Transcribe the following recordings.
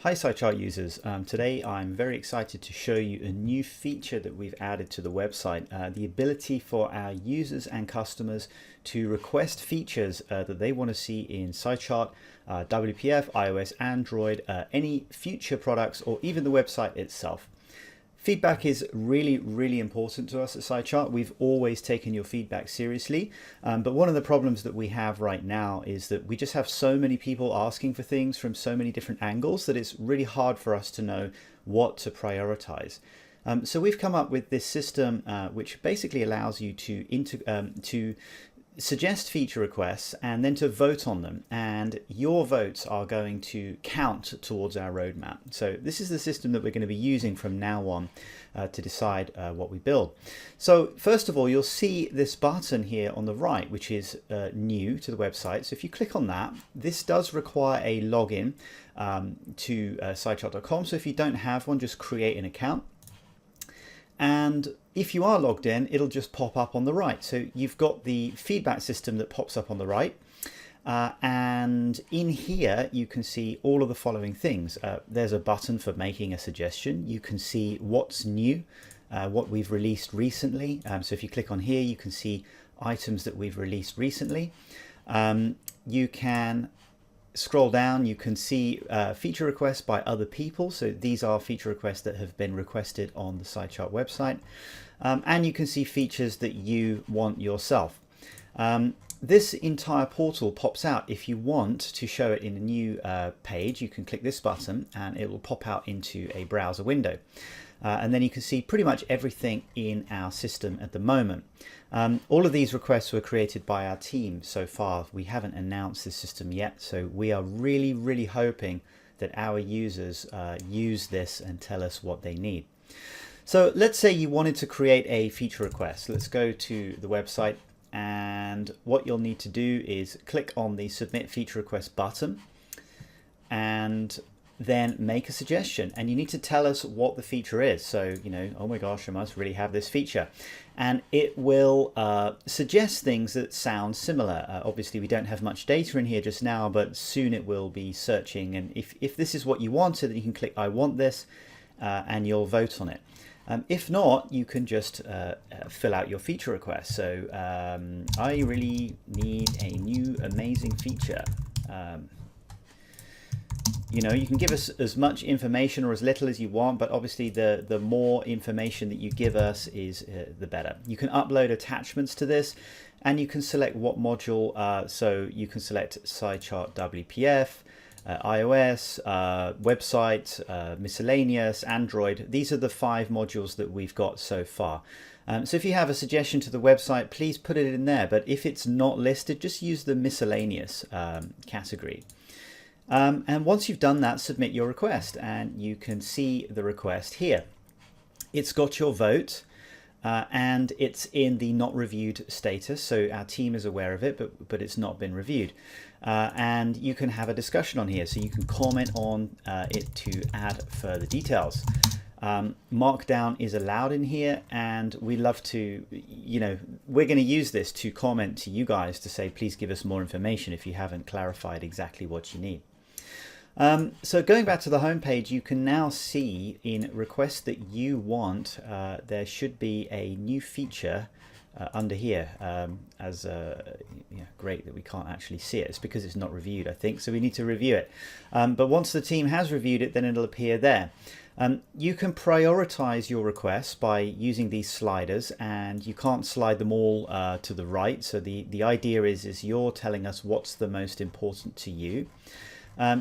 Hi SciChart users, today I'm very excited to show you a new feature that we've added to the website, the ability for our users and customers to request features that they want to see in SciChart, WPF, iOS, Android, any future products, or even the website itself. Feedback is really important to us at SciChart. We've always taken your feedback seriously, but one of the problems that we have right now is that we just have so many people asking for things from so many different angles that it's really hard for us to know what to prioritize. So we've come up with this system which basically allows you to suggest feature requests and then to vote on them, and your votes are going to count towards our roadmap. So this is the system that we're going to be using from now on to decide what we build. So first of all, you'll see this button here on the right, which is new to the website. So if you click on that, this does require a login to SciChart.com. So if you don't have one, just create an account. And if you are logged in, it'll just pop up on the right. So you've got the feedback system that pops up on the right. And in here, you can see all of the following things. There's a button for making a suggestion. You can see what's new, what we've released recently. So if you click on here, you can see items that we've released recently. You can scroll down, you can see feature requests by other people. So these are feature requests that have been requested on the SciChart website. And you can see features that you want yourself. This entire portal pops out. If you want to show it in a new page, you can click this button and it will pop out into a browser window. And then you can see pretty much everything in our system at the moment. All of these requests were created by our team so far. We haven't announced this system yet, so we are really hoping that our users use this and tell us what they need. So let's say you wanted to create a feature request. Let's go to the website, and what you'll need to do is click on the Submit Feature Request button and then make a suggestion, and you need to tell us what the feature is. So, you know, oh my gosh, I must really have this feature, and it will suggest things that sound similar. Obviously we don't have much data in here just now, but soon it will be searching, and if this is what you wanted, then you can click I want this and you'll vote on it. If not, you can just fill out your feature request. So I really need a new amazing feature. You know, you can give us as much information or as little as you want, but obviously the more information that you give us is the better. You can upload attachments to this, and you can select what module. So you can select SciChart WPF, iOS, website, miscellaneous, Android. These are the 5 modules that we've got so far. So if you have a suggestion to the website, please put it in there. But if it's not listed, just use the miscellaneous category. And once you've done that, submit your request, and you can see the request here. It's got your vote, and it's in the not reviewed status, so our team is aware of it, but it's not been reviewed. And you can have a discussion on here, so you can comment on it to add further details. Markdown is allowed in here, and we love to, you know, we're going to use this to comment to you guys to say, please give us more information if you haven't clarified exactly what you need. So going back to the home page, you can now see in requests that you want, there should be a new feature under here. Great that we can't actually see it. It's because it's not reviewed, I think, so we need to review it. But once the team has reviewed it, then it'll appear there. You can prioritize your requests by using these sliders, and you can't slide them all to the right. So the idea is you're telling us what's the most important to you.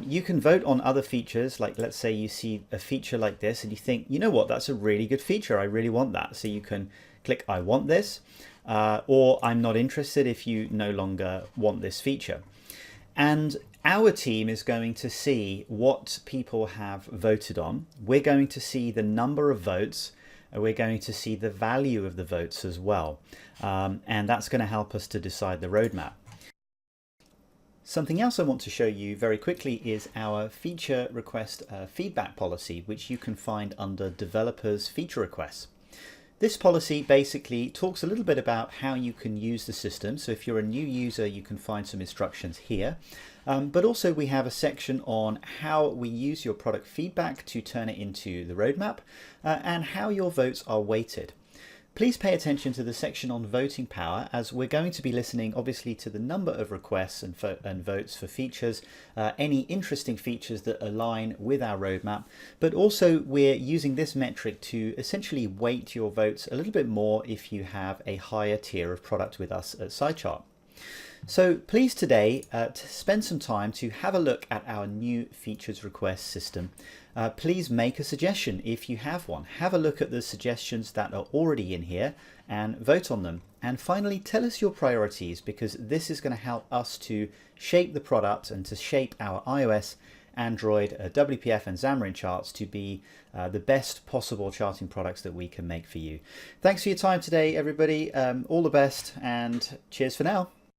You can vote on other features, like let's say you see a feature like this and you think, you know what, that's a really good feature, I really want that. So you can click I want this, or I'm not interested if you no longer want this feature. And our team is going to see what people have voted on. We're going to see the number of votes, and we're going to see the value of the votes as well. And that's going to help us to decide the roadmap. Something else I want to show you very quickly is our feature request feedback policy, which you can find under Developers Feature Requests. This policy basically talks a little bit about how you can use the system. So if you're a new user, you can find some instructions here. But also we have a section on how we use your product feedback to turn it into the roadmap and how your votes are weighted. Please pay attention to the section on voting power, as we're going to be listening obviously to the number of requests and votes for features, any interesting features that align with our roadmap, but also we're using this metric to essentially weight your votes a little bit more if you have a higher tier of product with us at SciChart. So please today to spend some time to have a look at our new features request system. Please make a suggestion if you have one. Have a look at the suggestions that are already in here and vote on them. And finally, tell us your priorities, because this is going to help us to shape the product and to shape our iOS, Android, WPF and Xamarin charts to be the best possible charting products that we can make for you. Thanks for your time today, everybody. All the best and cheers for now.